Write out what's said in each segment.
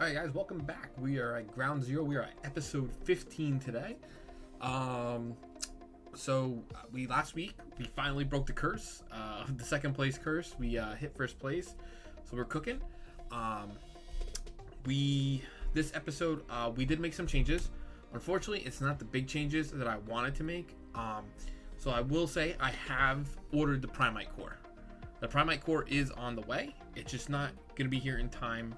Alright guys, welcome back. We are at Ground Zero. We are at episode 15 today. Last week we finally broke the curse, the second place curse. We hit first place, so we're cooking. This episode we did make some changes. Unfortunately, it's not the big changes that I wanted to make. So I will say I have ordered the Primite Core. The Primite Core is on the way. It's just not gonna be here in time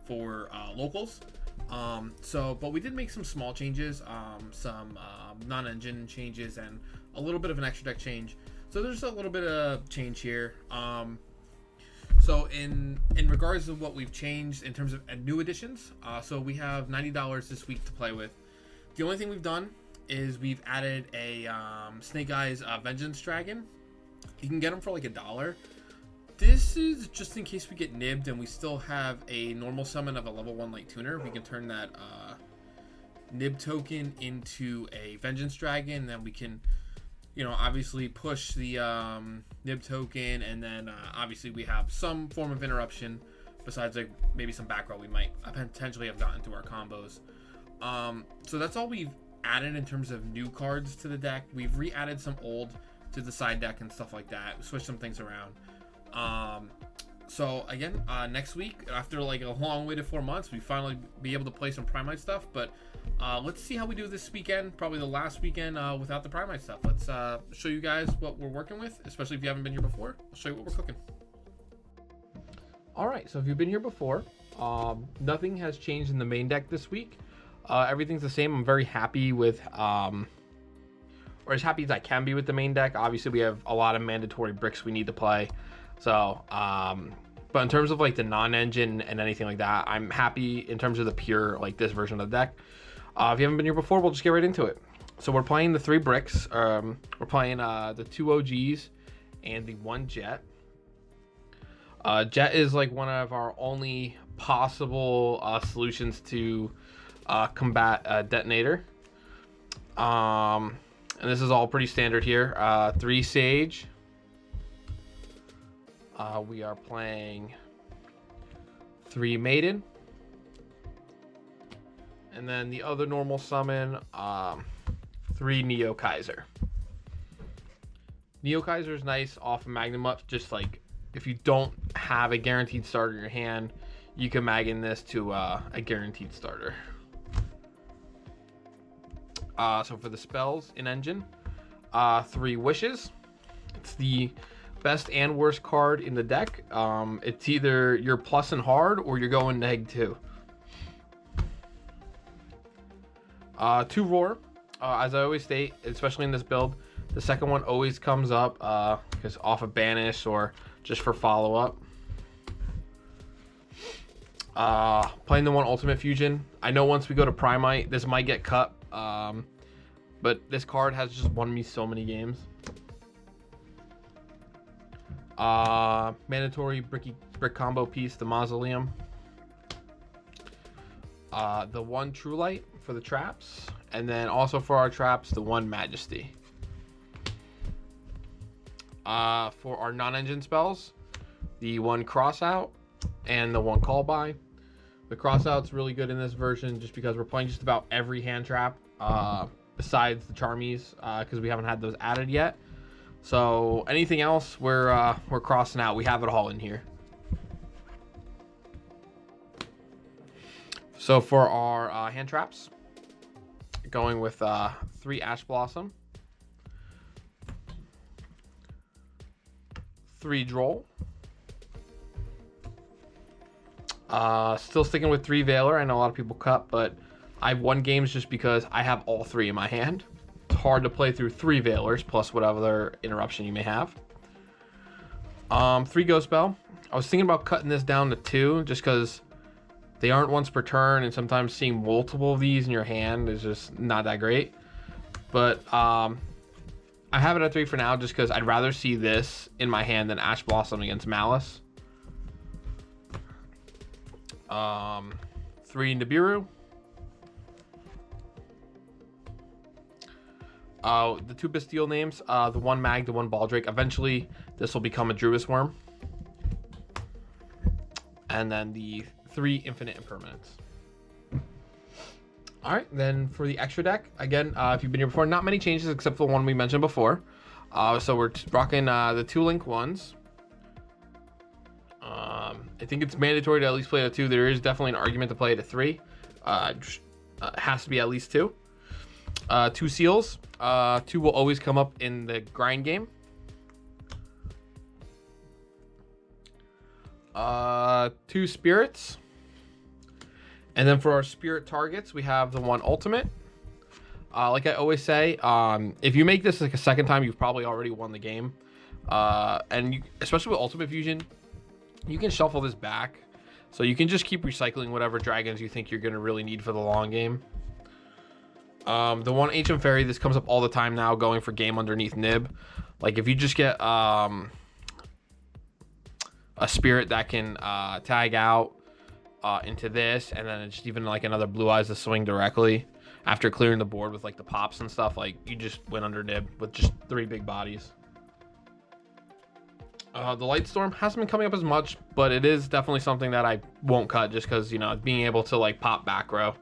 for locals. But we did make some small changes, some non-engine changes, and a little bit of an extra deck change. So there's a little bit of change here. So in regards to what we've changed in terms of new additions, so we have $90 this week to play with. The only thing we've done is we've added a Snake Eyes Vengeance Dragon. You can get them for like $1. This is just in case we get nibbed and we still have a normal summon of a level 1 Light Tuner. We can turn that nib token into a Vengeance Dragon, and then we can, obviously push the nib token, and then obviously we have some form of interruption besides like maybe some back row we might potentially have gotten through our combos. So that's all we've added in terms of new cards to the deck. We've re-added some old to the side deck and stuff like that. Switched some things around. So again, next week, after like a long wait of 4 months, we finally be able to play some Primite stuff. But let's see how we do this weekend, probably the last weekend without the Primite stuff. Let's show you guys what we're working with, especially if you haven't been here before. I'll show you what we're cooking. All right, so if you've been here before, nothing has changed in the main deck this week. Everything's the same. I'm very happy with, or as happy as I can be with the main deck. Obviously, we have a lot of mandatory bricks we need to play. So, but in terms of like the non-engine and anything like that, I'm happy in terms of the pure, like this version of the deck. If you haven't been here before, we'll just get right into it. So we're playing the 3 bricks. We're playing the 2 OGs and the 1 Jet. Jet is like one of our only possible solutions to combat Detonator. And this is all pretty standard here. 3 Sage. We are playing 3 Maiden. And then the other normal summon, 3 Neo Kaiser. Neo Kaiser is nice off of Magnum Up. Just like if you don't have a guaranteed starter in your hand, you can mag in this to a guaranteed starter. So for the spells in engine, 3 Wishes. It's the best and worst card in the deck. It's either you're plus and hard or you're going -2. 2 Roar. As I always state, especially in this build, the second one always comes up because off of Banish or just for follow-up. Playing the 1 Ultimate Fusion. I know once we go to Primite, this might get cut, but this card has just won me so many games. Mandatory brick combo piece, the Mausoleum. The 1 True Light for the traps, and then also for our traps, the 1 Majesty. For our non-engine spells, the 1 Crossout and the 1 Call By. The Crossout's really good in this version just because we're playing just about every hand trap besides the Charmies because we haven't had those added yet. So anything else, we're crossing out. We have it all in here. So for our hand traps, going with 3 Ash Blossom, 3 Droll, still sticking with 3 Veiler. I know a lot of people cut, but I've won games just because I have all 3 in my hand. Hard to play through 3 Veilers plus whatever interruption you may have. 3 Ghost Bell. I was thinking about cutting this down to 2 just because they aren't once per turn, and sometimes seeing multiple of these in your hand is just not that great. But I have it at 3 for now just because I'd rather see this in my hand than Ash Blossom against Malice. 3 Nibiru. The 2 Bastille names, the 1 Mag, the 1 Baldrake. Eventually, this will become a Druid Worm. And then the 3 Infinite Impermanence. All right, then for the extra deck, again, if you've been here before, not many changes except for the one we mentioned before. So we're rocking the 2-link ones. I think it's mandatory to at least play a 2. There is definitely an argument to play it a 3. It has to be at least 2. 2 seals. 2 will always come up in the grind game. 2 spirits. And then for our spirit targets, we have the 1 ultimate. Like I always say, if you make this like a second time, you've probably already won the game. And you, especially with ultimate fusion, you can shuffle this back. So you can just keep recycling whatever dragons you think you're going to really need for the long game. The 1 ancient fairy, this comes up all the time now, going for game underneath nib. Like if you just get a spirit that can tag out into this, and then it's even like another blue eyes to swing directly after clearing the board with like the pops and stuff, like you just went under nib with just 3 big bodies. The light storm hasn't been coming up as much, but it is definitely something that I won't cut just because, you know, being able to like pop back row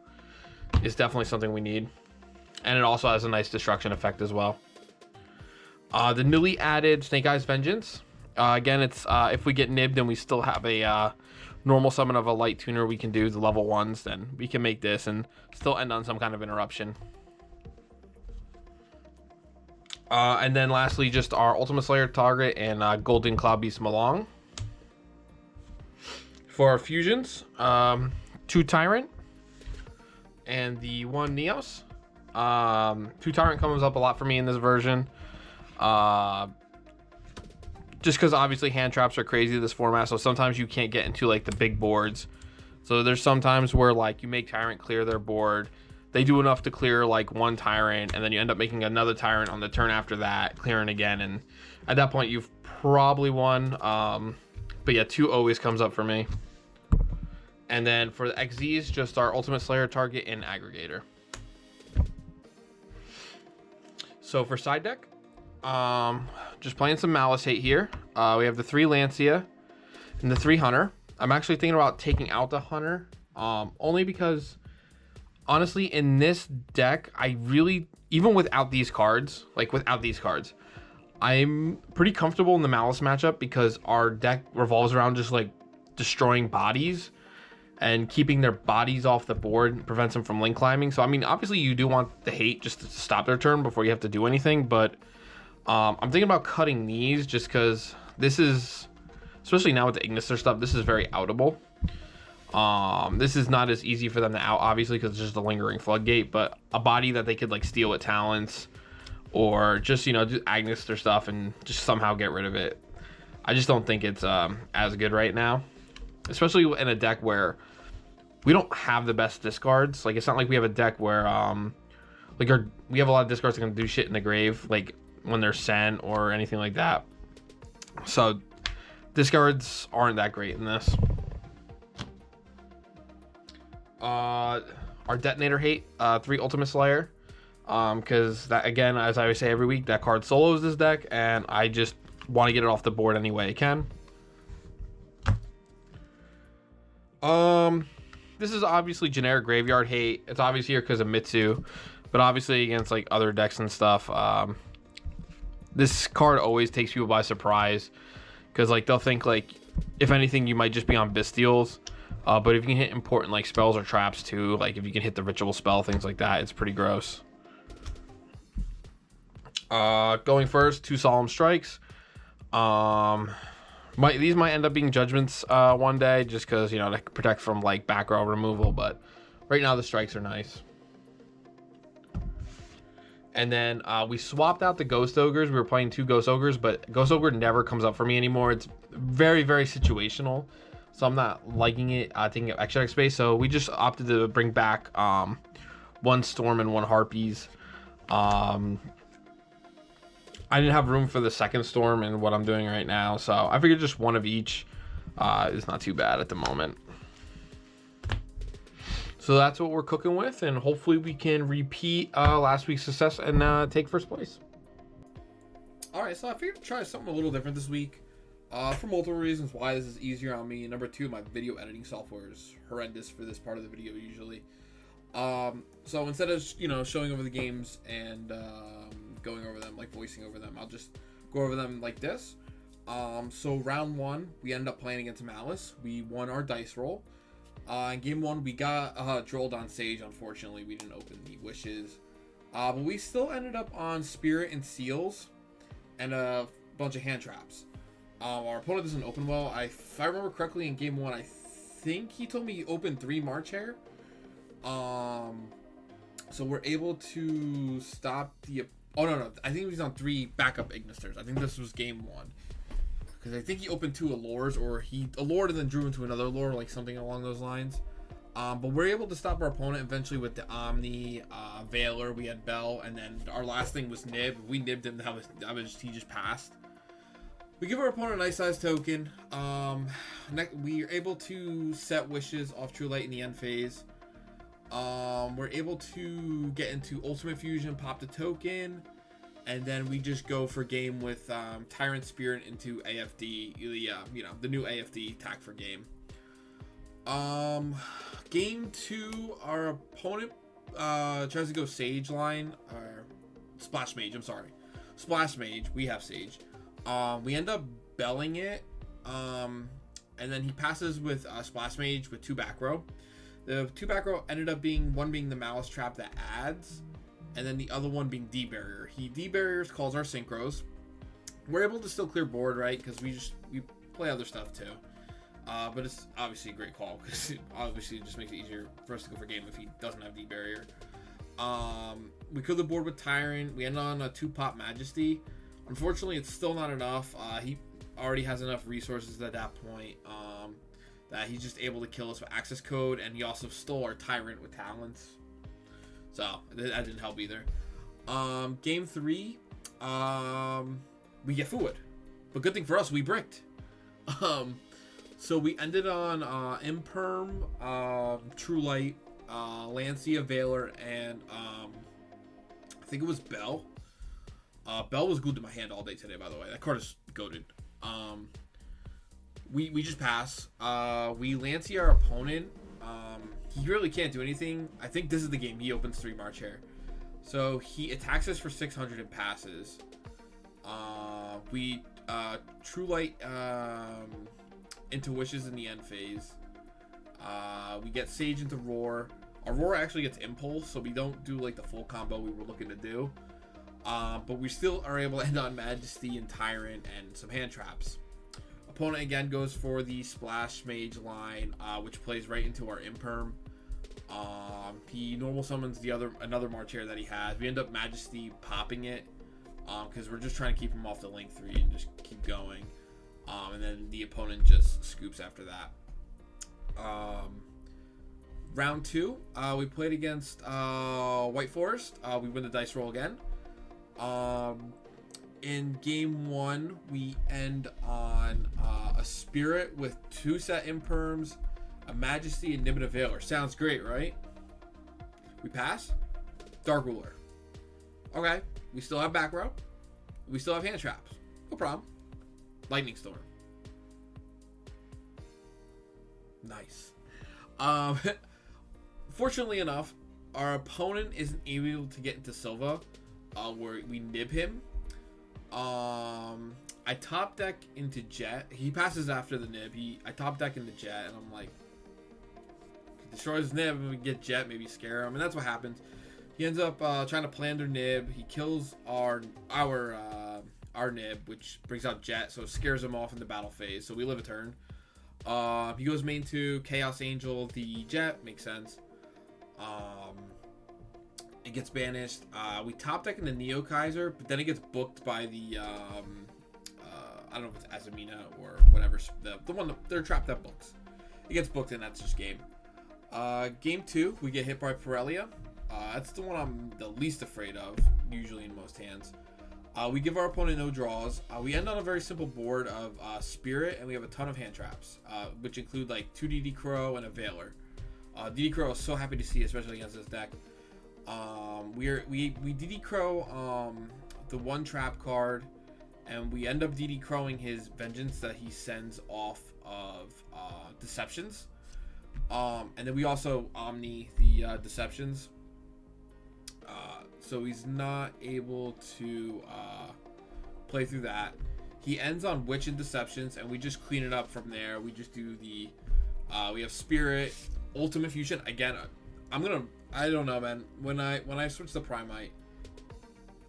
is definitely something we need, and it also has a nice destruction effect as well. The newly added Snake Eyes Vengeance, again, it's if we get nibbed and we still have a normal summon of a light tuner we can do, the level 1s, then we can make this and still end on some kind of interruption. And then lastly, just our Ultimate Slayer target and Golden Cloud Beast Malong. For our fusions, 2 Tyrant and the 1 Neos. 2 Tyrant comes up a lot for me in this version. Just because obviously hand traps are crazy this format, so sometimes you can't get into like the big boards. So there's sometimes where like you make Tyrant clear their board, they do enough to clear like 1 Tyrant, and then you end up making another Tyrant on the turn after that, clearing again, and at that point you've probably won. But yeah, 2 always comes up for me. And then for the XZs, just our Ultimate Slayer target and Aggregator. So for side deck, just playing some Malice Hate here. We have the 3 Lancia and the 3 Hunter. I'm actually thinking about taking out the Hunter, only because honestly in this deck, I really, even without these cards, I'm pretty comfortable in the Malice matchup because our deck revolves around just like destroying bodies and keeping their bodies off the board prevents them from link climbing. So I mean, obviously you do want the hate just to stop their turn before you have to do anything, but I'm thinking about cutting these just because this is, especially now with the Ignister stuff, this is very outable. This is not as easy for them to out, obviously, because it's just a lingering floodgate, but a body that they could like steal with talents or just, you know, do Ignister stuff and just somehow get rid of it. I just don't think it's as good right now, especially in a deck where we don't have the best discards. Like, it's not like we have a deck where we have a lot of discards that can do shit in the grave, like when they're sent or anything like that. So discards aren't that great in this. Our Detonator Hate, 3 Ultimate Slayer, because that, again, as I always say every week, that card solos this deck and I just want to get it off the board any way I can. This is obviously generic Graveyard Hate. It's obviously here because of Mitsu, but obviously against like other decks and stuff, this card always takes people by surprise because like they'll think like if anything you might just be on Bystials, but if you can hit important like spells or traps too, like if you can hit the ritual spell, things like that, it's pretty gross. Going first, 2 Solemn Strikes. These might end up being judgments one day just because, you know, to protect from like back row removal, but right now the strikes are nice. And then we swapped out the Ghost Ogres. We were playing 2 Ghost Ogres, but Ghost Ogre never comes up for me anymore. It's very, very situational. So I'm not liking it, taking up extra deck space. So we just opted to bring back 1 Storm and 1 Harpies. I didn't have room for the second Storm in what I'm doing right now. So I figured just 1 of each is not too bad at the moment. So that's what we're cooking with, and hopefully we can repeat last week's success and take first place. All right, so I figured to try something a little different this week for multiple reasons why this is easier on me. Number 2, my video editing software is horrendous for this part of the video usually. So instead of showing over the games and going over them, like voicing over them, I'll just go over them like this. So round one, we ended up playing against Malice. We won our dice roll. In game one, we got trolled on Sage. Unfortunately, we didn't open the wishes. But we still ended up on Spirit and Seals and a bunch of hand traps. Our opponent doesn't open well. If I remember correctly, in game one, I think he told me he opened 3 March Hare. So we're able to stop the... Oh, no. I think he was on 3 backup Ignisters. I think this was game one. Because I think he opened 2 Allures, or he allured and then drew into another Allure, like something along those lines. But we're able to stop our opponent eventually with the Omni, Veiler, we had Bell, and then our last thing was Nib. We nibbed him, he just passed. We give our opponent a nice size token. We are able to set wishes off True Light in the end phase. We're able to get into Ultimate Fusion, pop the token, and then we just go for game with Tyrant Spirit into AFD, the new AFD tack for game. Game 2, our opponent tries to go Sage line, or Splash Mage, I'm sorry. Splash Mage, we have Sage. We end up belling it, and then he passes with Splash Mage with 2 back row. The 2 back row ended up being the Malice Trap that adds, and then the other one being D-Barrier. He D-Barriers, calls our Synchros. We're able to still clear board, right? Because we play other stuff too. But it's obviously a great call, because obviously it just makes it easier for us to go for game if he doesn't have D-Barrier. We clear the board with Tyrant. We end on a 2-pop Majesty. Unfortunately, it's still not enough. He already has enough resources at that point that he's just able to kill us with access code, and he also stole our Tyrant with Talents. So that didn't help either. Game 3, we get Fluid, but good thing for us, we bricked. So we ended on Imperm, True Light, Lancia, Veiler, and I think it was Bell. Bell was glued to my hand all day today, by the way. That card is goated. We just pass. We Lancia our opponent. He really can't do anything. I think this is the game he opens 3 March Hare. So he attacks us for 600 and passes. We True Light into Wishes in the end phase. We get Sage into Roar. Our Roar actually gets Impulse, so we don't do like the full combo we were looking to do. But we still are able to end on Majesty and Tyrant and some hand traps. Opponent again goes for the Splash Mage line, which plays right into our Imperm. He normal summons another March Hare that he has. We end up Majesty popping it, because we're just trying to keep him off the link 3 and just keep going. And then the opponent just scoops after that. Round 2, we played against White Forest. We win the dice roll again. In game 1, we end on a Spirit with 2 set Imperms, a Majesty, and Nib and a Veiler. Sounds great, right? We pass. Dark Ruler. Okay, we still have back row. We still have hand traps. No problem. Lightning Storm. Nice. Fortunately enough, our opponent isn't able to get into Silva, where we nib him. I top deck into Jet. He passes after the nib. I top deck into Jet, and I'm like, destroys his nib, and we get Jet, maybe scare him, and that's what happens. He ends up trying to plunder nib. He kills our nib, which brings out Jet, so it scares him off in the battle phase. So we live a turn. He goes main to Chaos Angel, the Jet, makes sense. It gets banished. We top deck in the Neo Kaiser, but then it gets booked by the I don't know if it's Azamina or whatever, the one they're trapped that books. It gets booked, and that's just game. Game 2, we get hit by Pirellia. That's the one I'm the least afraid of, usually in most hands. We give our opponent no draws. We end on a very simple board of Spirit, and we have a ton of hand traps, which include like 2 DD Crow and a Veiler. DD Crow is so happy to see, especially against this deck. We DD Crow the 1 trap card, and we end up DD Crowing his Vengeance that he sends off of Deceptions. And then we also Omni the Deceptions. So he's not able to play through that. He ends on Witch and Deceptions, and we just clean it up from there. We just do the we have Spirit, Ultimate Fusion. Again, I don't know, man. When I switch to Primite,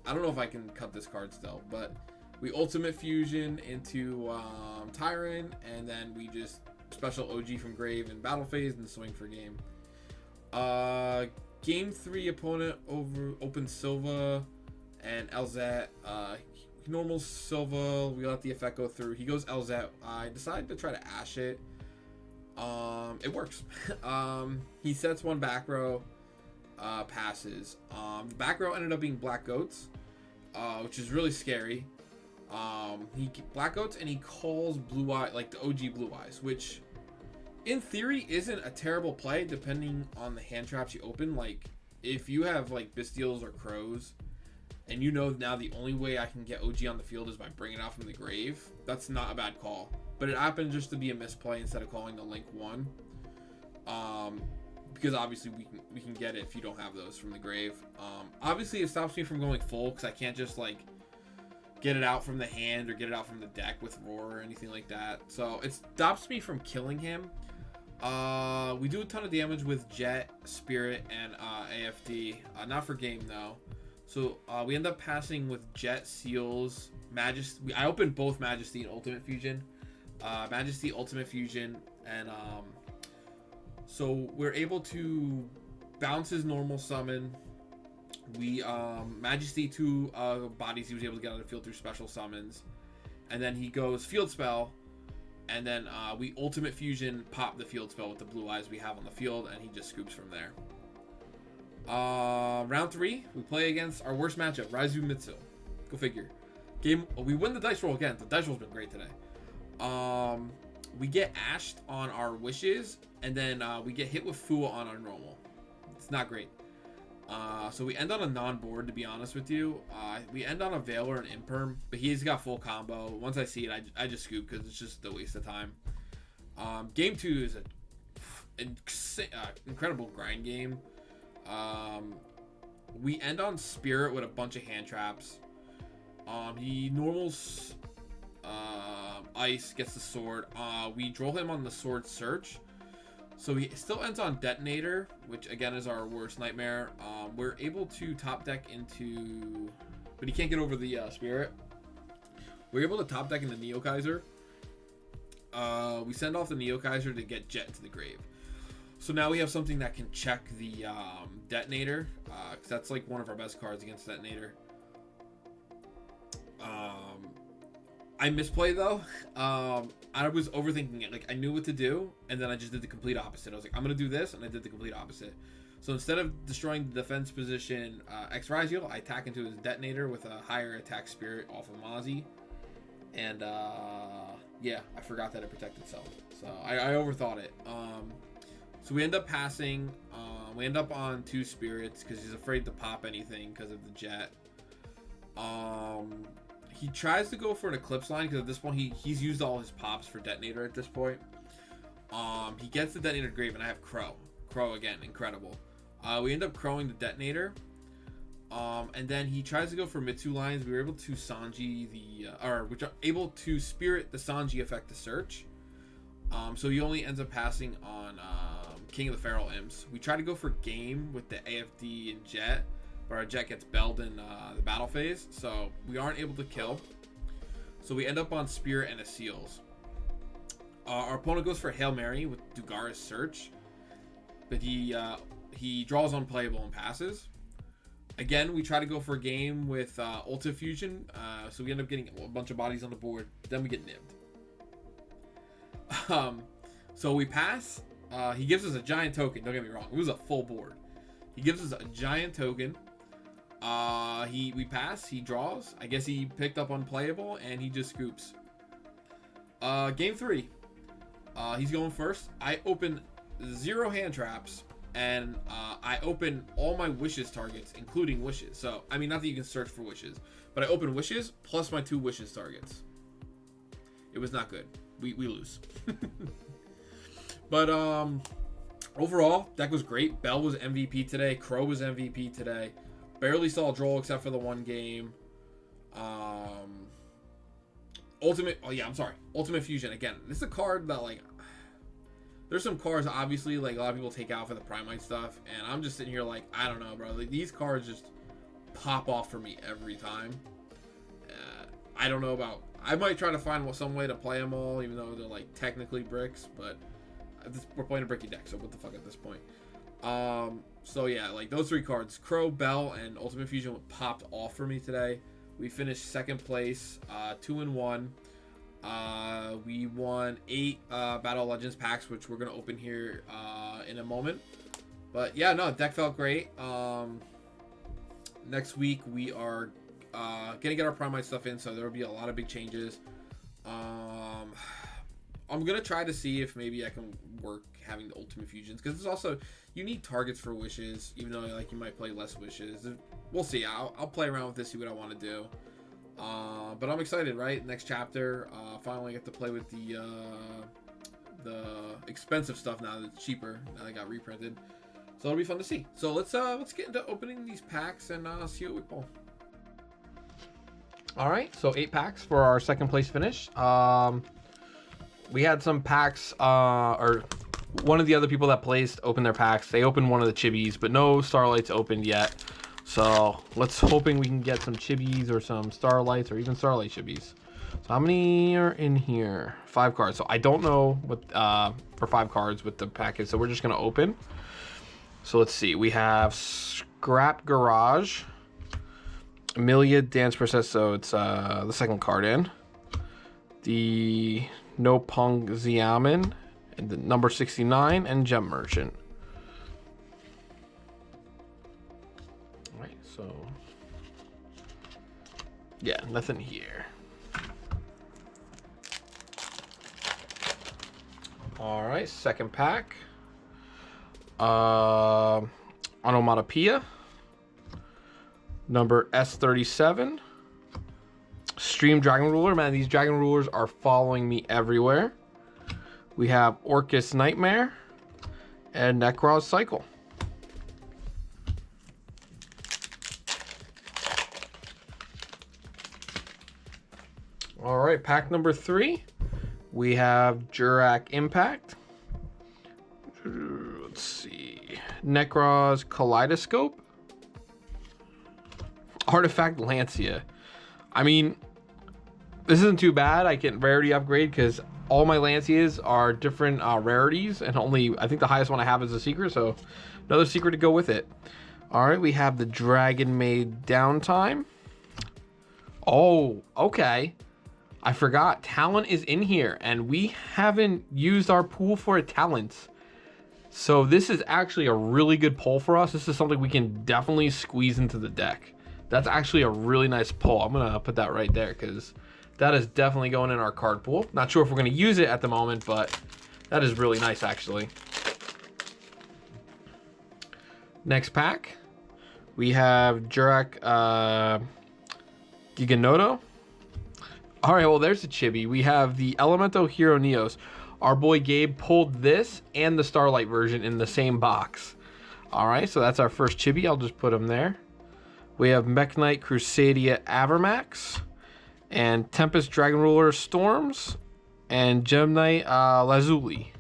I don't know if I can cut this card still, but we Ultimate Fusion into Tyrant, and then we just special OG from Grave in Battle Phase and swing for game. Game 3 opponent opens Silva and Elzet. Normal Silva, we let the effect go through. He goes Elzet. I decided to try to Ash it. It works. He sets one back row, passes. The back row ended up being Black Goats, which is really scary. He Black Goats, and he calls Blue Eye, like the OG Blue Eyes, which in theory isn't a terrible play depending on the hand traps you open. Like if you have like Bestials or Crows, and you know now the only way I can get OG on the field is by bringing it out from the grave, that's not a bad call. But it happened just to be a misplay instead of calling the Link 1. Because obviously we can get it if you don't have those from the grave. Obviously it stops me from going full because I can't just like get it out from the hand or get it out from the deck with Roar or anything like that. So it stops me from killing him. We do a ton of damage with Jet, Spirit, and AFD. Not for game though. So we end up passing with Jet, Seals, Majesty. I opened both Majesty and Ultimate Fusion. Majesty, Ultimate Fusion, and so we're able to bounce his normal summon. We Majesty 2 bodies he was able to get on the field through special summons, and then he goes Field Spell, and then we Ultimate Fusion pop the Field Spell with the Blue Eyes we have on the field, and he just scoops from there. Round 3, we play against our worst matchup, Raizu Mitsu. Go figure. We win the dice roll again. The dice roll's been great today. We get ashed on our wishes, and then we get hit with Fua on our normal. It's not great. So we end on a non-board, to be honest with you. We end on a Veil or an Imperm, but he's got full combo. Once I see it, I just scoop because it's just a waste of time. Game 2 is an incredible grind game. We end on Spirit with a bunch of hand traps. He normals Ice, gets the sword. We draw him on the sword search. So he still ends on Detonator, which again is our worst nightmare. We're able to top deck into, but he can't get over the Spirit. We're able to top deck into Neo Kaiser. We send off the Neo Kaiser to get Jet into the grave. So now we have something that can check the Detonator, because that's like one of our best cards against Detonator. I misplayed though. I was overthinking it. Like I knew what to do, and then I just did the complete opposite. I was like, I'm gonna do this, and I did the complete opposite. So instead of destroying the defense position X Raizu, I attack into his Detonator with a higher attack Spirit off of Mozzie. And yeah, I forgot that it protected itself. So I overthought it. So we end up passing. We end up on 2 Spirits because he's afraid to pop anything because of the Jet. He tries to go for an Eclipse line because at this point he's used all his pops for Detonator at this point. He gets the Detonator grave, and I have Crow. Crow again, incredible. We end up crowing the Detonator. And then he tries to go for Mitsu lines. We were able to Sanji which are able to Spirit the Sanji effect to search. So he only ends up passing on King of the Feral Imps. We try to go for game with the AFD and Jet, but our Jet gets belled in the battle phase, so we aren't able to kill. So we end up on Spirit and a Seals. Our opponent goes for Hail Mary with Dugara's Search, but he draws unplayable and passes. Again, we try to go for a game with Ulta Fusion, so we end up getting a bunch of bodies on the board. Then we get nibbed. So we pass. He gives us a giant token. Don't get me wrong. It was a full board. He gives us a giant token. We pass. He draws. I guess he picked up unplayable, and he just scoops. Game 3. He's going first. I open 0 hand traps, and I open all my wishes targets, including wishes. So, I mean, not that you can search for wishes, but I open wishes plus my 2 wishes targets. It was not good. We lose. But Overall, deck was great. Bell was MVP today. Crow was MVP today. Barely saw a draw except for the one game. Ultimate. Oh yeah, I'm sorry. Ultimate Fusion again. This is a card that like. There's some cards obviously like a lot of people take out for the Primite stuff, and I'm just sitting here like I don't know, bro. Like, these cards just pop off for me every time. I don't know about. I might try to find some way to play them all, even though they're like technically bricks, but we're playing a bricky deck, so what the fuck at this point. So yeah, like those three cards, Crow, Bell, and Ultimate Fusion popped off for me today. We finished second place, 2-1. We won 8 Battle Legends packs, which we're gonna open here in a moment. But yeah, no, deck felt great. Next week we are gonna get our Primite stuff in, so there will be a lot of big changes. I'm gonna try to see if maybe I can work having the Ultimate Fusions, because there's also you need targets for wishes, even though like you might play less wishes. We'll see. I'll play around with this, see what I want to do. But I'm excited, right? Next chapter. Finally get to play with the expensive stuff now that it's cheaper. Now they got reprinted, so it'll be fun to see. So let's get into opening these packs and see what we pull. All right, so 8 packs for our second place finish. We had some packs, or one of the other people that placed opened their packs. They opened one of the chibis, but no Starlights opened yet. So let's hoping we can get some chibis or some Starlights or even Starlight chibis. So how many are in here? 5 cards. So I don't know what for 5 cards with the package. So we're just gonna open. So let's see. We have Scrap Garage, Amelia Dance Princess. So it's the second card in. The No Pung Xiamen, and the number 69, and Gem Merchant. All right, so yeah, nothing here. All right, second pack. Onomatopoeia, number S37. Stream Dragon Ruler. Man, these Dragon Rulers are following me everywhere. We have Orcus Nightmare and Necros Cycle. All right, pack number 3. We have Jurak Impact. Let's see. Necros Kaleidoscope. Artifact Lancia. I mean, this isn't too bad. I can rarity upgrade because all my Lancias are different rarities, and only I think the highest one I have is a secret, so another secret to go with it. All right, we have the Dragon Maid Downtime. Oh, okay. I forgot. Talent is in here, and we haven't used our pool for talents. So this is actually a really good pull for us. This is something we can definitely squeeze into the deck. That's actually a really nice pull. I'm going to put that right there because that is definitely going in our card pool. Not sure if we're going to use it at the moment, but that is really nice, actually. Next pack, we have Jurak Giganoto. All right, well, there's the chibi. We have the Elemento Hero Neos. Our boy Gabe pulled this and the Starlight version in the same box. All right, so that's our first chibi. I'll just put them there. We have Mech Knight Crusadia Avermax, and Tempest Dragon Ruler Storms, and Gem Knight Lazuli.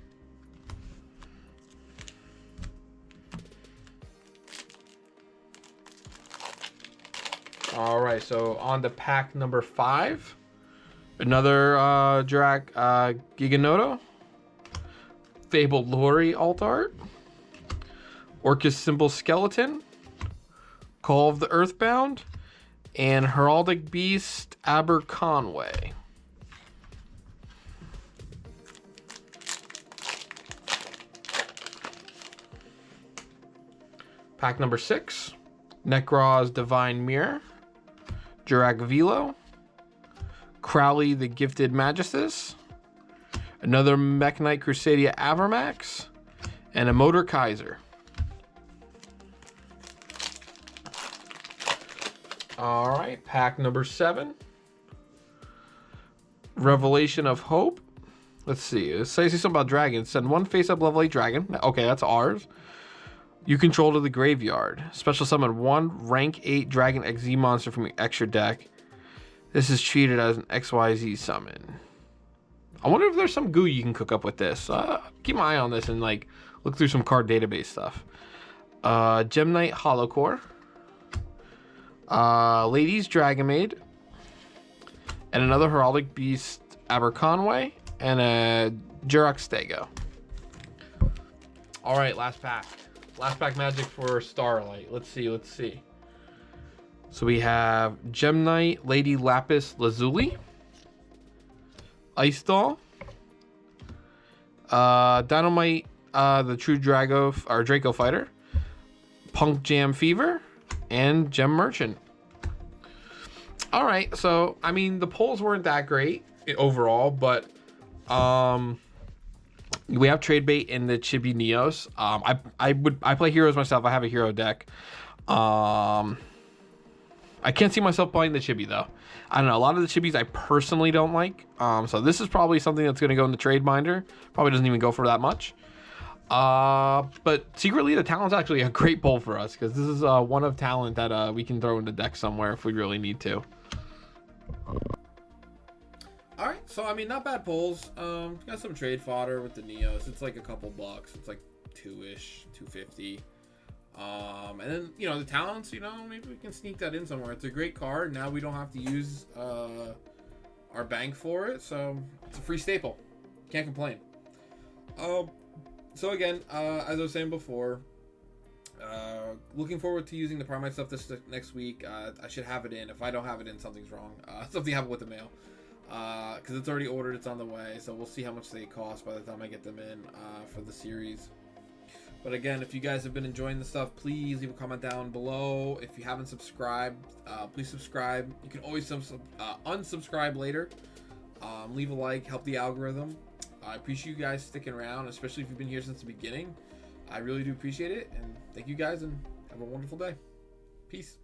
All right, so on to pack number 5. Another Jurak Giganoto, Fabled Lori Alt Art, Orcus Symbol Skeleton, Call of the Earthbound, and Heraldic Beast Aberconway. Pack number 6, Necros Divine Mirror, Jurak Velo, Crowley the Gifted Magistus, another Mech Knight Crusadia Avermax, and a Motor Kaiser. All right, pack number 7, Revelation of Hope, Let's see. It says something about dragons. Send 1 face-up level 8 dragon. Okay, that's ours. You control to the graveyard. Special summon 1 rank 8 dragon XZ monster from your extra deck. This is treated as an XYZ summon. I wonder if there's some goo you can cook up with this. Keep my eye on this and like look through some card database stuff. Gem Knight Holocore. Ladies Dragonmaid. And another Heraldic Beast Aberconway. And a Jurok Stego. Alright, last pack. Last pack magic for Starlight. Let's see. So we have Gem Knight, Lady Lapis Lazuli. Ice Doll. Dynamite, the True Draco Fighter. Punk Jam Fever. And Gem Merchant. Alright, so, I mean, the polls weren't that great overall, but we have trade bait in the Chibi Neos. I play heroes myself. I have a hero deck. I can't see myself playing the Chibi though. I don't know. A lot of the Chibis I personally don't like. So this is probably something that's going to go in the trade binder. Probably doesn't even go for that much. But secretly the talent's actually a great pull for us because this is one of talent that we can throw in the deck somewhere if we really need to. All right, so I mean, not bad pulls. Got some trade fodder with the Neos. It's like a couple bucks. It's like $2-ish, $2.50. And then the talents. Maybe we can sneak that in somewhere. It's a great card. Now we don't have to use our bank for it, so it's a free staple. Can't complain. So again, as I was saying before, looking forward to using the Primite stuff this next week. I should have it in. If I don't have it in, something's wrong. Something happened with the mail. Because it's already ordered, it's on the way, so we'll see how much they cost by the time I get them in for the series. But again, if you guys have been enjoying the stuff, please leave a comment down below. If you haven't subscribed, please subscribe. You can always unsubscribe later. Leave a like, help the algorithm. I appreciate you guys sticking around, especially if you've been here since the beginning. I really do appreciate it, and thank you guys, and have a wonderful day. Peace.